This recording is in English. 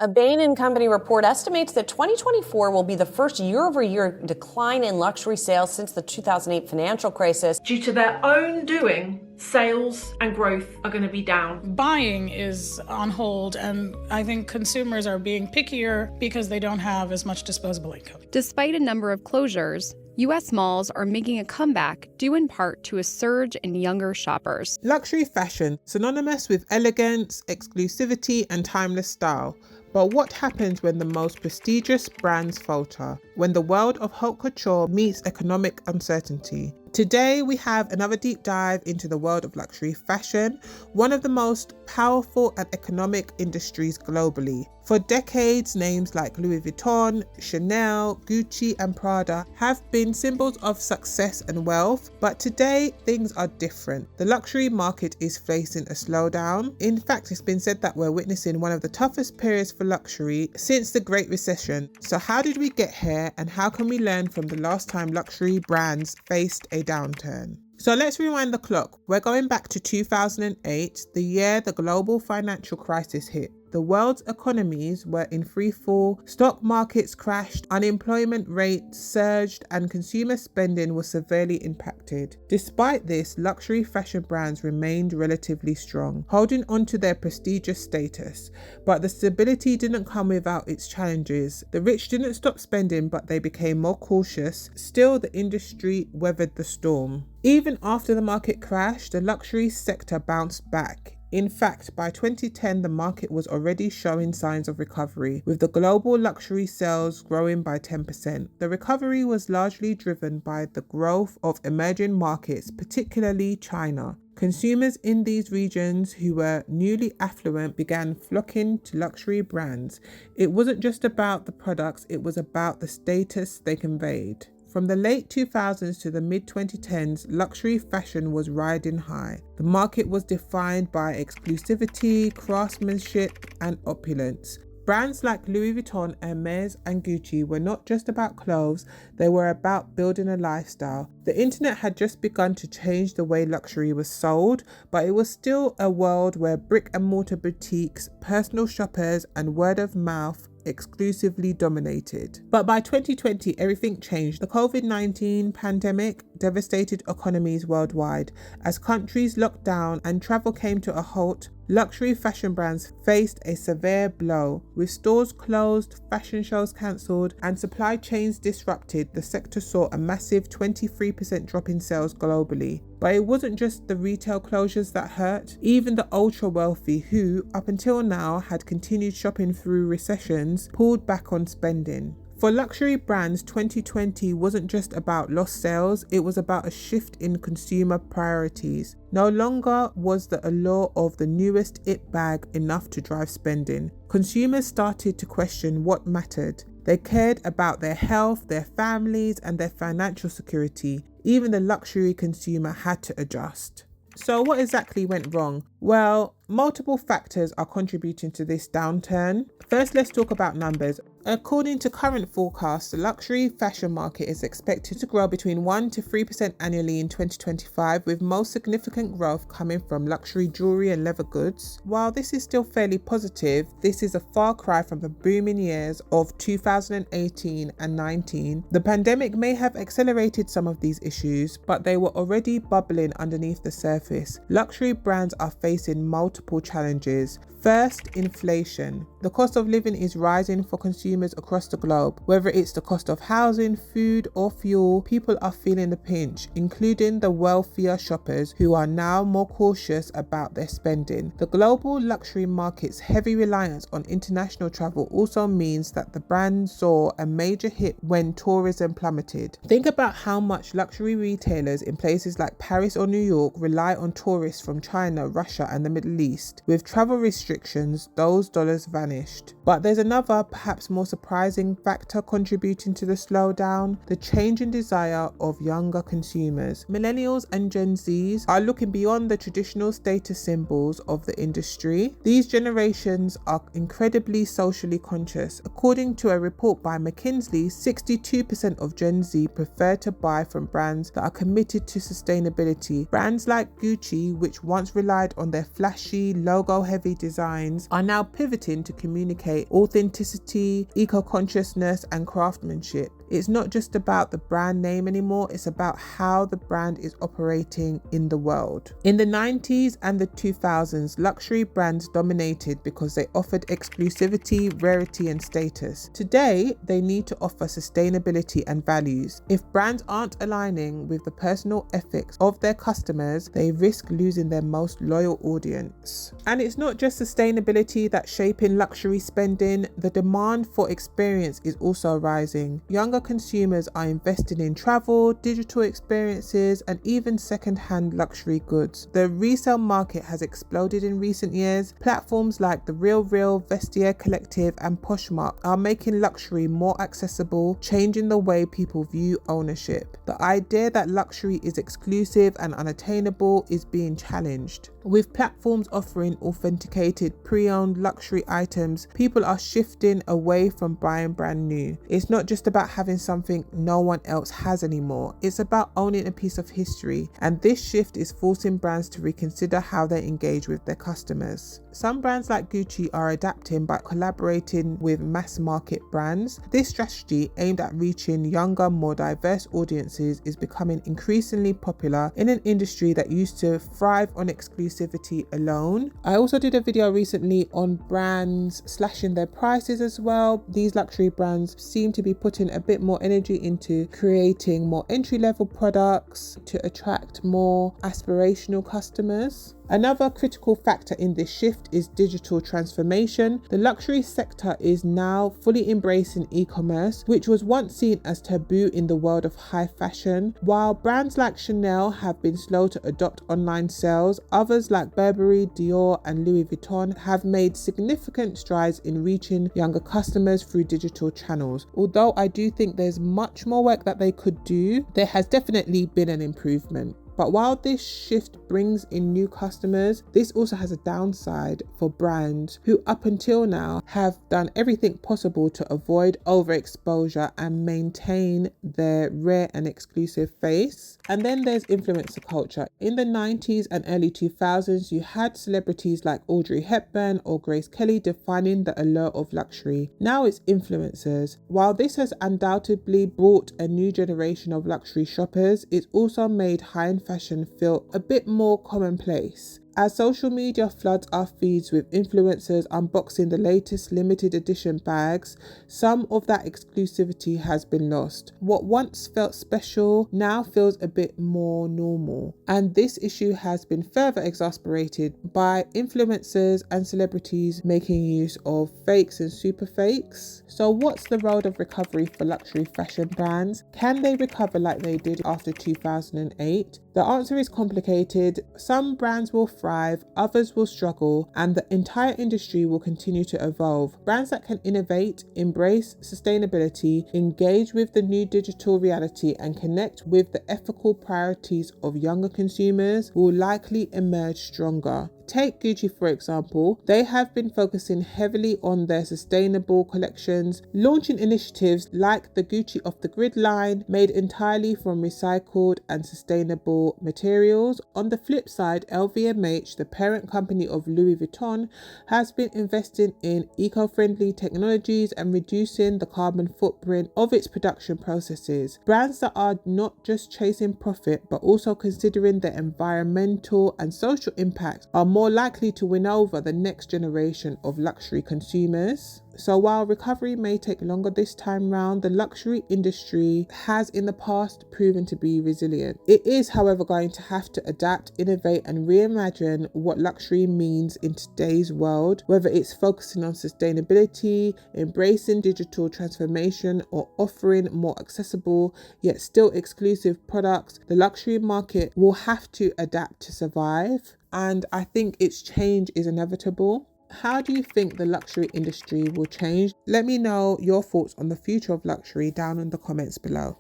A Bain & Company report estimates that 2024 will be the first year-over-year decline in luxury sales since the 2008 financial crisis. Due to their own doing, sales and growth are going to be down. Buying is on hold, and I think consumers are being pickier because they don't have as much disposable income. Despite a number of closures, U.S. malls are making a comeback due in part to a surge in younger shoppers. Luxury fashion, synonymous with elegance, exclusivity, and timeless style. But what happens when the most prestigious brands falter? When the world of haute couture meets economic uncertainty? Today, we have another deep dive into the world of luxury fashion, one of the most powerful and economic industries globally. For decades, names like Louis Vuitton, Chanel, Gucci, and Prada have been symbols of success and wealth, but today things are different. The luxury market is facing a slowdown. In fact, it's been said that we're witnessing one of the toughest periods for luxury since the Great Recession. So how did we get here, and how can we learn from the last time luxury brands faced a downturn? So let's rewind the clock. We're going back to 2008, the year the global financial crisis hit. The world's economies were in free fall, stock markets crashed, unemployment rates surged, and consumer spending was severely impacted. Despite this, luxury fashion brands remained relatively strong, holding on to their prestigious status. But the stability didn't come without its challenges. The rich didn't stop spending, but they became more cautious. Still, the industry weathered the storm. Even after the market crashed, the luxury sector bounced back. In fact, by 2010, the market was already showing signs of recovery, with the global luxury sales growing by 10%. The recovery was largely driven by the growth of emerging markets, particularly China. Consumers in these regions who were newly affluent began flocking to luxury brands. It wasn't just about the products, it was about the status they conveyed. From the late 2000s to the mid-2010s, luxury fashion was riding high. The market was defined by exclusivity, craftsmanship, and opulence. Brands like Louis Vuitton, Hermès, and Gucci were not just about clothes, they were about building a lifestyle. The internet had just begun to change the way luxury was sold, but it was still a world where brick and mortar boutiques, personal shoppers, and word of mouth exclusively dominated. But by 2020, everything changed. The COVID-19 pandemic devastated economies worldwide. As countries locked down and travel came to a halt, luxury fashion brands faced a severe blow. With stores closed, fashion shows cancelled, and supply chains disrupted, the sector saw a massive 23% drop in sales globally. But it wasn't just the retail closures that hurt. Even the ultra wealthy, who up until now had continued shopping through recessions, pulled back on spending. For luxury brands, 2020 wasn't just about lost sales, it was about a shift in consumer priorities. No longer was the allure of the newest it bag enough to drive spending. Consumers started to question what mattered. They cared about their health, their families, and their financial security. Even the luxury consumer had to adjust. So what exactly went wrong? Well, multiple factors are contributing to this downturn. First, let's talk about numbers. According to current forecasts, the luxury fashion market is expected to grow between 1 to 3% annually in 2025, with most significant growth coming from luxury jewelry and leather goods. While this is still fairly positive, this is a far cry from the booming years of 2018 and 19. The pandemic may have accelerated some of these issues, but they were already bubbling underneath the surface. Luxury brands are facing multiple challenges. First, inflation. The cost of living is rising for consumers across the globe. Whether it's the cost of housing, food, or fuel, people are feeling the pinch, including the wealthier shoppers who are now more cautious about their spending. The global luxury market's heavy reliance on international travel also means that the brand saw a major hit when tourism plummeted. Think about how much luxury retailers in places like Paris or New York rely on tourists from China, Russia, and the Middle East. With travel restrictions, those dollars vanished. But there's another, perhaps more surprising factor contributing to the slowdown: the change in desire of younger consumers. Millennials and Gen Zs are looking beyond the traditional status symbols of the industry. These generations are incredibly socially conscious. According to a report by McKinsey, 62% of Gen Z prefer to buy from brands that are committed to sustainability. Brands like Gucci, which once relied on their flashy, logo-heavy designs, are now pivoting to communicate authenticity, eco-consciousness, and craftsmanship. It's not just about the brand name anymore, it's about how the brand is operating in the world. In the 90s and the 2000s, luxury brands dominated because they offered exclusivity, rarity, and status. Today, they need to offer sustainability and values. If brands aren't aligning with the personal ethics of their customers, they risk losing their most loyal audience. And it's not just sustainability that's shaping luxury spending, the demand for experience is also rising. Younger consumers are investing in travel, digital experiences, and even second-hand luxury goods. The resale market has exploded in recent years. Platforms like The RealReal, Vestiaire Collective, and Poshmark are making luxury more accessible, changing the way people view ownership. The idea that luxury is exclusive and unattainable is being challenged. With platforms offering authenticated pre-owned luxury items, people are shifting away from buying brand new. It's not just about having something no one else has anymore. It's about owning a piece of history, and this shift is forcing brands to reconsider how they engage with their customers. Some brands like Gucci are adapting by collaborating with mass market brands. This strategy, aimed at reaching younger, more diverse audiences, is becoming increasingly popular in an industry that used to thrive on exclusivity alone. I also did a video recently on brands slashing their prices as well. These luxury brands seem to be putting a bit more energy into creating more entry-level products to attract more aspirational customers. Another critical factor in this shift is digital transformation. The luxury sector is now fully embracing e-commerce, which was once seen as taboo in the world of high fashion. While brands like Chanel have been slow to adopt online sales, others like Burberry, Dior, and Louis Vuitton have made significant strides in reaching younger customers through digital channels. Although I do think there's much more work that they could do, there has definitely been an improvement. But while this shift brings in new customers, this also has a downside for brands who up until now have done everything possible to avoid overexposure and maintain their rare and exclusive face. And then there's influencer culture. In the 90s and early 2000s, you had celebrities like Audrey Hepburn or Grace Kelly defining the allure of luxury. Now it's influencers. While this has undoubtedly brought a new generation of luxury shoppers, it's also made high-end fashion feel a bit more commonplace. As social media floods our feeds with influencers unboxing the latest limited edition bags, some of that exclusivity has been lost. What once felt special now feels a bit more normal. And this issue has been further exacerbated by influencers and celebrities making use of fakes and super fakes. So what's the road of recovery for luxury fashion brands? Can they recover like they did after 2008? The answer is complicated. Some brands will thrive, others will struggle, and the entire industry will continue to evolve. Brands that can innovate, embrace sustainability, engage with the new digital reality, and connect with the ethical priorities of younger consumers will likely emerge stronger. Take Gucci for example. They have been focusing heavily on their sustainable collections, launching initiatives like the Gucci Off the Grid line made entirely from recycled and sustainable materials. On the flip side, LVMH, the parent company of Louis Vuitton, has been investing in eco-friendly technologies and reducing the carbon footprint of its production processes. Brands that are not just chasing profit but also considering the environmental and social impact are more likely to win over the next generation of luxury consumers. So while recovery may take longer this time round, the luxury industry has in the past proven to be resilient. It is, however, going to have to adapt, innovate, and reimagine what luxury means in today's world, whether it's focusing on sustainability, embracing digital transformation, or offering more accessible yet still exclusive products. The luxury market will have to adapt to survive, and I think its change is inevitable. How do you think the luxury industry will change? Let me know your thoughts on the future of luxury down in the comments below.